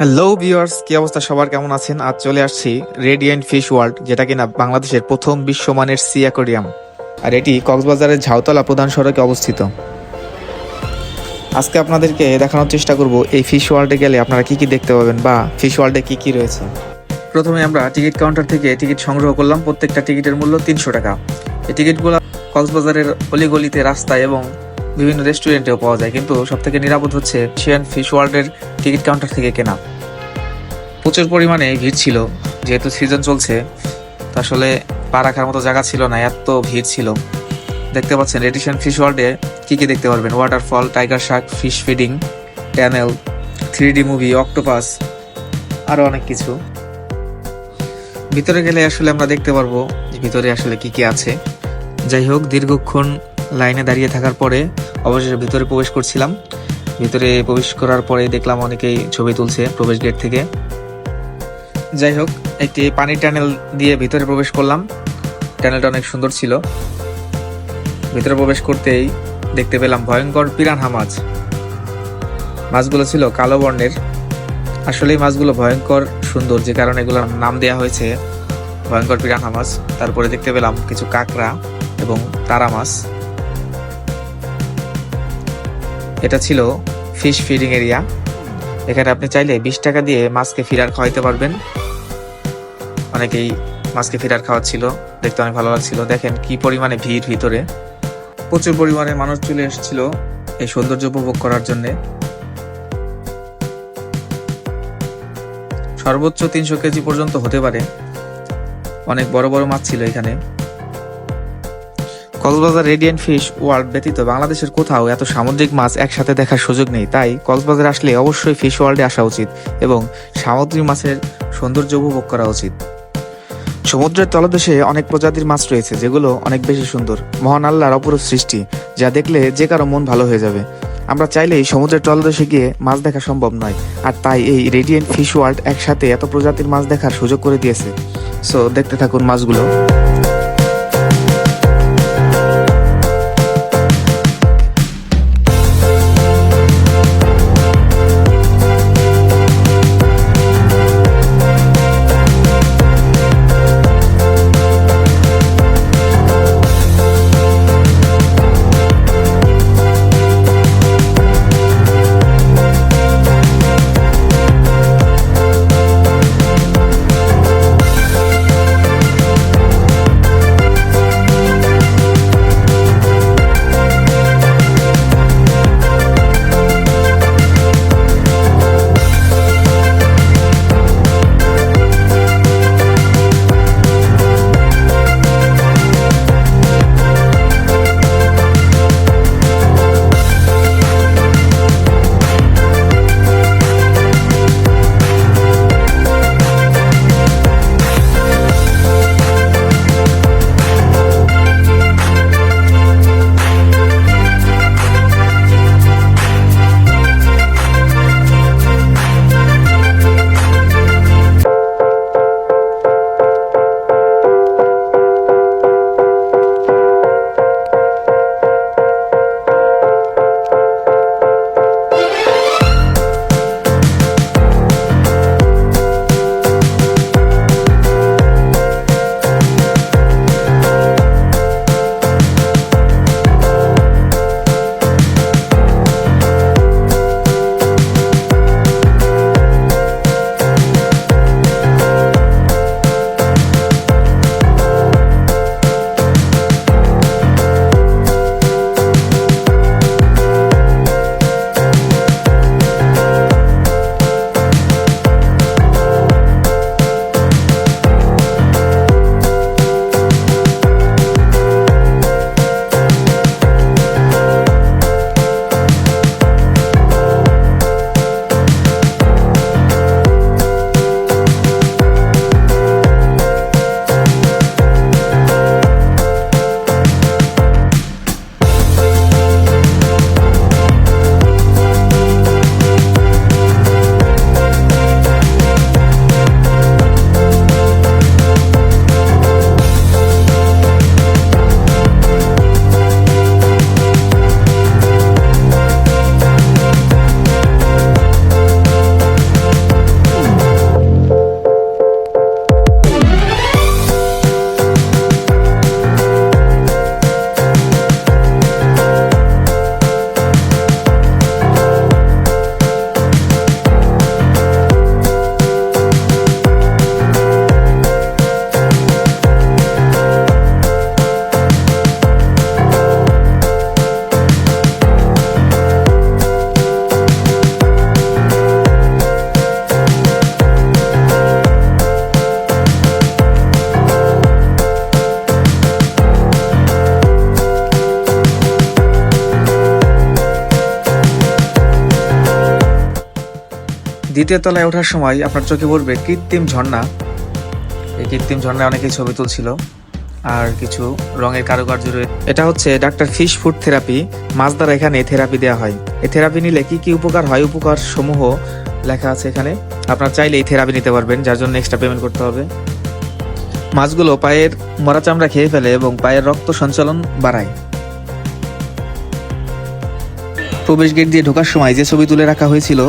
Hello viewers, কি অবস্থা সবার, কেমন আছেন? আজ চলে আসছি রেডিয়েন্ট ফিশ ওয়ার্ল্ড, যেটা কিনা বাংলাদেশের প্রথম বিশ্বমানের সি অ্যাকোয়ারিয়াম, আর এটি কক্সবাজারের ঝাউতলা প্রধান সড়কে অবস্থিত। আজকে আপনাদেরকে দেখানোর চেষ্টা করব এই ফিশ ওয়ার্ল্ডে গেলে আপনারা কি কি দেখতে পাবেন বা ফিশ ওয়ার্ল্ডে কি কি রয়েছে। প্রথমে আমরা টিকিট কাউন্টার থেকে টিকিট সংগ্রহ করলাম। প্রত্যেকটা টিকিটের মূল্য 300 টাকা। এই টিকিটগুলো কক্সবাজারের অলিগলিতে, রাস্তায় এবং বিভিন্ন রেস্টুরেন্টেও পাওয়া যায়, কিন্তু সবথেকে নিরাপদ হচ্ছে এশিয়ান ফিশ ওয়ার্ল্ডের টিকিট কাউন্টার থেকে কেনা। প্রচুর পরিমাণে ভিড় ছিল, যেহেতু সিজন চলছে, তো আসলে পা রাখার মতো জায়গা ছিল না, এত ভিড় ছিল। দেখতে পাচ্ছেন রেডিয়েন্ট ফিশ ওয়ার্ল্ডে কি কি দেখতে পারবেন: waterfall, tiger Shark, fish feeding, tunnel, 3D movie, octopus, আরো অনেক কিছু। ভিতরে গেলে আসলে আমরা দেখতে পারবো যে ভিতরে আসলে কি কি আছে। যাই হোক, দীর্ঘক্ষণ লাইনে দাঁড়িয়ে থাকার পরে অবশেষে ভিতরে প্রবেশ করছিলাম। ভিতরে প্রবেশ করার পরে দেখলাম অনেকেই ছবি তুলছে প্রবেশ গেট থেকে। যাই হোক, একটি পানির টানেল দিয়ে ভিতরে প্রবেশ করলাম। টানেলটা অনেক সুন্দর ছিল। ভিতরে প্রবেশ করতেই দেখতে পেলাম ভয়ঙ্কর পিরানহা মাছ। মাছগুলো ছিল কালো বর্ণের। আসলে এই মাছগুলো ভয়ঙ্কর সুন্দর, যে কারণে এগুলোর নাম দেওয়া হয়েছে ভয়ঙ্কর পিরানহা মাছ। তারপরে দেখতে পেলাম কিছু কাঁকড়া এবং তারা মাছ। এটা ছিল ফিশ ফিডিং এরিয়া। এখানে আপনি চাইলে 20 টাকা দিয়ে মাছকে ফিডার খাওয়াইতে পারবেন। অনেকেই মাছকে ফিডার খাওয়াচ্ছিল, দেখতে অনেক ভালো লাগছিল। দেখেন কি পরিমাণে ভিড় ভিতরে, প্রচুর পরিমাণে মানুষ চলে এসেছিল এই সৌন্দর্য উপভোগ করার জন্য। সর্বোচ্চ 300 কেজি পর্যন্ত হতে পারে। অনেক বড় বড় মাছ ছিল এখানে। কক্সবাজার রেডিয়েন্ট ফিশ ওয়ার্ল্ড ব্যতীত বাংলাদেশের কোথাও এত সামুদ্রিক মাছ একসাথে দেখার সুযোগ নেই। তাই কক্সবাজার আসলে অবশ্যই ফিশ ওয়ার্ল্ডে আসা উচিত এবং সামুদ্রিক মাছের সৌন্দর্য উপভোগ করা উচিত। সমুদ্রের তলদেশে অনেক প্রজাতির মাছ রয়েছে, যেগুলো অনেক বেশি সুন্দর। মহান আল্লাহর অপরূপ সৃষ্টি, যা দেখলে যে কারো মন ভালো হয়ে যাবে। আমরা চাইলেই সমুদ্রের তলদেশে গিয়ে মাছ দেখা সম্ভব নয়, আর তাই এই রেডিয়েন্ট ফিশ ওয়ার্ল্ড একসাথে এত প্রজাতির মাছ দেখার সুযোগ করে দিয়েছে। সো দেখতে থাকুন মাছগুলো। দ্বিতীয় তলায় ওঠার সময় আপনার চোখে পড়বে কৃত্রিম ঝর্ণা। এই কৃত্রিম ঝর্ণায় অনেকেই ছবি তুলছিল, আর কিছু রঙের কারুকার্য রয়েছে। এটা হচ্ছে ডাক্তার ফিশ ফুড থেরাপি। মাছ দ্বারা এখানে থেরাপি দেওয়া হয়। এই থেরাপি নিলে কি কি উপকার হয়, উপকার সমূহ লেখা আছে এখানে। আপনার চাইলে এই থেরাপি নিতে পারবেন, যার জন্য এক্সট্রা পেমেন্ট করতে হবে। মাছগুলো পায়ের মরা চামড়া খেয়ে ফেলে এবং পায়ের রক্ত সঞ্চালন বাড়ায়। প্রবেশ গেট দিয়ে ঢোকার সময় যে ছবি তুলে রাখা হয়েছিল,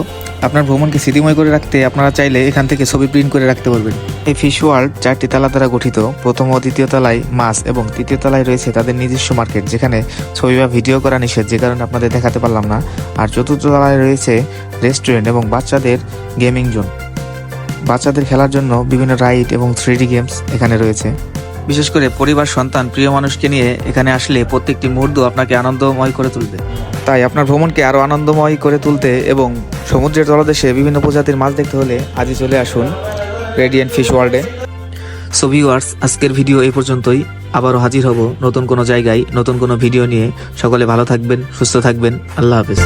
আপনার ভ্রমণকে স্মৃতিময় করে রাখতে আপনারা চাইলে এখান থেকে ছবি প্রিন্ট করে রাখতে পারবেন। এই ফিশ ওয়ার্ল্ড 4টি তলা দ্বারা গঠিত। প্রথম ও দ্বিতীয় তলায় মাছ এবং তৃতীয় তলায় রয়েছে তাদের নিজস্ব মার্কেট, যেখানে ছবি বা ভিডিও করা নিষেধ, যে কারণে আপনাদের দেখাতে পারলাম না। আর চতুর্থ তলায় রয়েছে রেস্টুরেন্ট এবং বাচ্চাদের গেমিং জোন। বাচ্চাদের খেলার জন্য বিভিন্ন রাইড এবং 3D গেমস এখানে রয়েছে। বিশেষ করে পরিবার, সন্তান, প্রিয় মানুষকে নিয়ে এখানে আসলে প্রত্যেকটি মুহূর্ত আপনাকে আনন্দময় করে তুলবে। তাই আপনার ভ্রমণকে আরও আনন্দময় করে তুলতে এবং সমুদ্রের তলদেশে বিভিন্ন প্রজাতির মাছ দেখতে হলে আজই চলে আসুন রেডিয়েন্ট ফিশ ওয়ার্ল্ডে। সো ভিউয়ার্স, আজকের ভিডিও এই পর্যন্তই। আবারও হাজির হব নতুন কোনো জায়গায় নতুন কোনো ভিডিও নিয়ে। সকলে ভালো থাকবেন, সুস্থ থাকবেন। আল্লাহ হাফেজ।